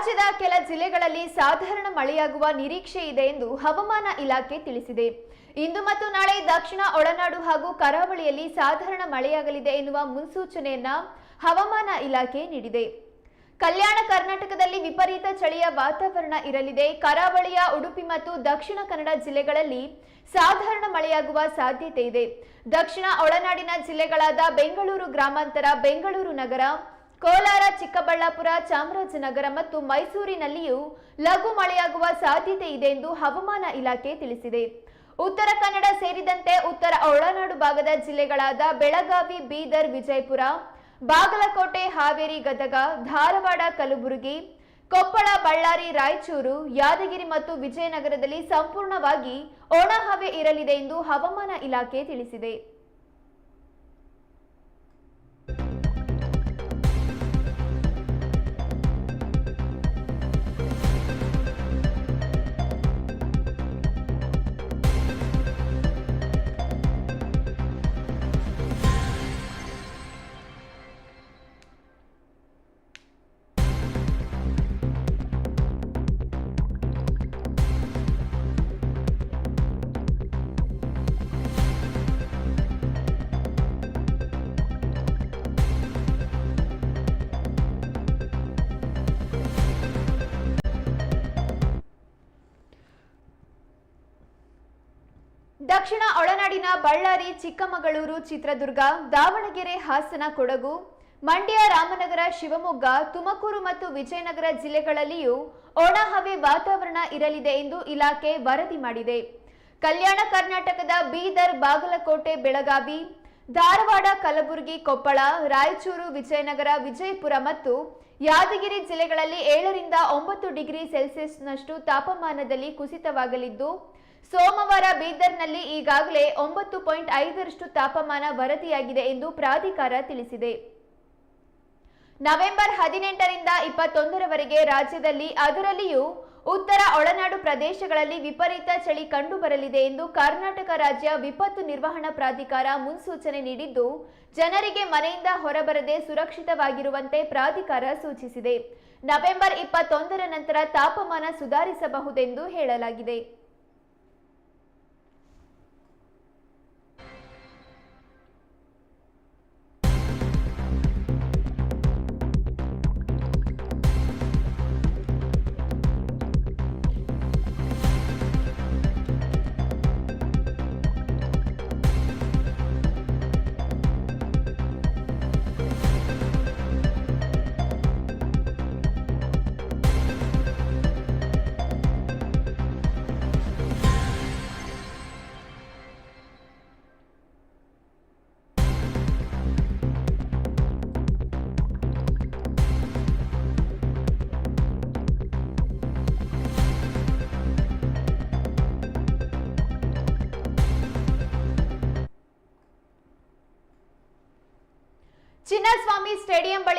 ರಾಜ್ಯದ ಕೆಲ ಜಿಲ್ಲೆಗಳಲ್ಲಿ ಸಾಧಾರಣ ಮಳೆಯಾಗುವ ನಿರೀಕ್ಷೆ ಇದೆ ಎಂದು ಹವಾಮಾನ ಇಲಾಖೆ ತಿಳಿಸಿದೆ. ಇಂದು ಮತ್ತು ನಾಳೆ ದಕ್ಷಿಣ ಒಳನಾಡು ಹಾಗೂ ಕರಾವಳಿಯಲ್ಲಿ ಸಾಧಾರಣ ಮಳೆಯಾಗಲಿದೆ ಎನ್ನುವ ಮುನ್ಸೂಚನೆಯನ್ನ ಹವಾಮಾನ ಇಲಾಖೆ ನೀಡಿದೆ. ಕಲ್ಯಾಣ ಕರ್ನಾಟಕದಲ್ಲಿ ವಿಪರೀತ ಚಳಿಯ ವಾತಾವರಣ ಇರಲಿದೆ. ಕರಾವಳಿಯ ಉಡುಪಿ ಮತ್ತು ದಕ್ಷಿಣ ಕನ್ನಡ ಜಿಲ್ಲೆಗಳಲ್ಲಿ ಸಾಧಾರಣ ಮಳೆಯಾಗುವ ಸಾಧ್ಯತೆ ಇದೆ. ದಕ್ಷಿಣ ಒಳನಾಡಿನ ಜಿಲ್ಲೆಗಳಾದ ಬೆಂಗಳೂರು ಗ್ರಾಮಾಂತರ, ಬೆಂಗಳೂರು ನಗರ, ಕೋಲಾರ, ಚಿಕ್ಕಬಳ್ಳಾಪುರ, ಚಾಮರಾಜನಗರ ಮತ್ತು ಮೈಸೂರಿನಲ್ಲಿಯೂ ಲಘು ಮಳೆಯಾಗುವ ಸಾಧ್ಯತೆ ಇದೆ ಎಂದು ಹವಾಮಾನ ಇಲಾಖೆ ತಿಳಿಸಿದೆ. ಉತ್ತರ ಕನ್ನಡ ಸೇರಿದಂತೆ ಉತ್ತರ ಒಳನಾಡು ಭಾಗದ ಜಿಲ್ಲೆಗಳಾದ ಬೆಳಗಾವಿ, ಬೀದರ್, ವಿಜಯಪುರ, ಬಾಗಲಕೋಟೆ, ಹಾವೇರಿ, ಗದಗ, ಧಾರವಾಡ, ಕಲಬುರಗಿ, ಕೊಪ್ಪಳ, ಬಳ್ಳಾರಿ, ರಾಯಚೂರು, ಯಾದಗಿರಿ ಮತ್ತು ವಿಜಯನಗರದಲ್ಲಿ ಸಂಪೂರ್ಣವಾಗಿ ಒಣಹವೆ ಇರಲಿದೆ ಎಂದು ಹವಾಮಾನ ಇಲಾಖೆ ತಿಳಿಸಿದೆ. ದಕ್ಷಿಣ ಒಳನಾಡಿನ ಬಳ್ಳಾರಿ, ಚಿಕ್ಕಮಗಳೂರು, ಚಿತ್ರದುರ್ಗ, ದಾವಣಗೆರೆ, ಹಾಸನ, ಕೊಡಗು, ಮಂಡ್ಯ, ರಾಮನಗರ, ಶಿವಮೊಗ್ಗ, ತುಮಕೂರು ಮತ್ತು ವಿಜಯನಗರ ಜಿಲ್ಲೆಗಳಲ್ಲಿಯೂ ಒಣಹವೆ ವಾತಾವರಣ ಇರಲಿದೆ ಎಂದು ಇಲಾಖೆ ವರದಿ ಮಾಡಿದೆ. ಕಲ್ಯಾಣ ಕರ್ನಾಟಕದ ಬೀದರ್, ಬಾಗಲಕೋಟೆ, ಬೆಳಗಾವಿ, ಧಾರವಾಡ, ಕಲಬುರಗಿ, ಕೊಪ್ಪಳ, ರಾಯಚೂರು, ವಿಜಯನಗರ, ವಿಜಯಪುರ ಮತ್ತು ಯಾದಗಿರಿ ಜಿಲ್ಲೆಗಳಲ್ಲಿ 7 ರಿಂದ 9 ಡಿಗ್ರಿ ಸೆಲ್ಸಿಯಸ್ನಷ್ಟು ತಾಪಮಾನದಲ್ಲಿ ಕುಸಿತವಾಗಲಿದ್ದು, ಸೋಮವಾರ ಬೀದರ್ನಲ್ಲಿ ಈಗಾಗಲೇ 9.5ರಷ್ಟು ತಾಪಮಾನ ವರದಿಯಾಗಿದೆ ಎಂದು ಪ್ರಾಧಿಕಾರ ತಿಳಿಸಿದೆ. ನವೆಂಬರ್ 18ರಿಂದ 21ರವರೆಗೆ ರಾಜ್ಯದಲ್ಲಿ, ಅದರಲ್ಲಿಯೂ ಉತ್ತರ ಒಳನಾಡು ಪ್ರದೇಶಗಳಲ್ಲಿ ವಿಪರೀತ ಚಳಿ ಕಂಡುಬರಲಿದೆ ಎಂದು ಕರ್ನಾಟಕ ರಾಜ್ಯ ವಿಪತ್ತು ನಿರ್ವಹಣಾ ಪ್ರಾಧಿಕಾರ ಮುನ್ಸೂಚನೆ ನೀಡಿದ್ದು, ಜನರಿಗೆ ಮನೆಯಿಂದ ಹೊರಬರದೆ ಸುರಕ್ಷಿತವಾಗಿರುವಂತೆ ಪ್ರಾಧಿಕಾರ ಸೂಚಿಸಿದೆ. ನವೆಂಬರ್ 21ರ ನಂತರ ತಾಪಮಾನ ಸುಧಾರಿಸಬಹುದೆಂದು ಹೇಳಲಾಗಿದೆ. ಚಿನ್ನಸ್ವಾಮಿ ಸ್ಟೇಡಿಯಂ ಬಳಿ